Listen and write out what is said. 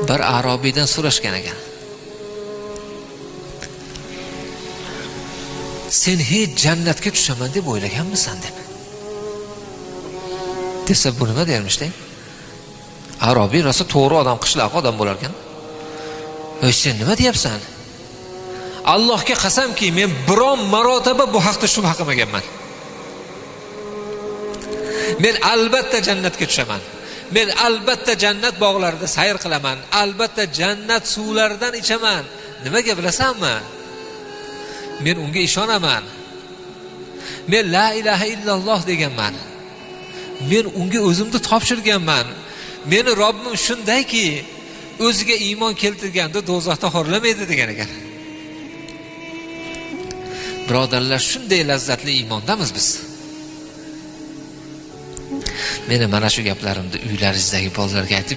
bir arobiydan so'rashgan ekan. Sen hech jannatga tushaman deb o'ylaganmisan deb. Desa bu nima dermishlar? Arobiy rosa to'g'ri odam, qishloq odam bo'lar ekan. "Ey, sen nima deyapsan? Allohga qasamki, men biron marotaba bu haqda shubha qilmaganman. Men albatta jannatga tushaman. Men albatta jannat bog'larida sayr qilaman. Albatta jannat suvlaridan ichaman. Nimaga bilasanmi? Men unga ishonaman. Men la ilaha illalloh deganman. Men unga o'zimni topshirganman. Meni Robbim shundayki, o'ziga iymon keltirganda do'zaxda xorlamaydi" degan ekan. Birodarlar, shunday lazzatli iymondamiz biz. Meni mana shu gaplarimni uylaringizdagi bolalarga aytib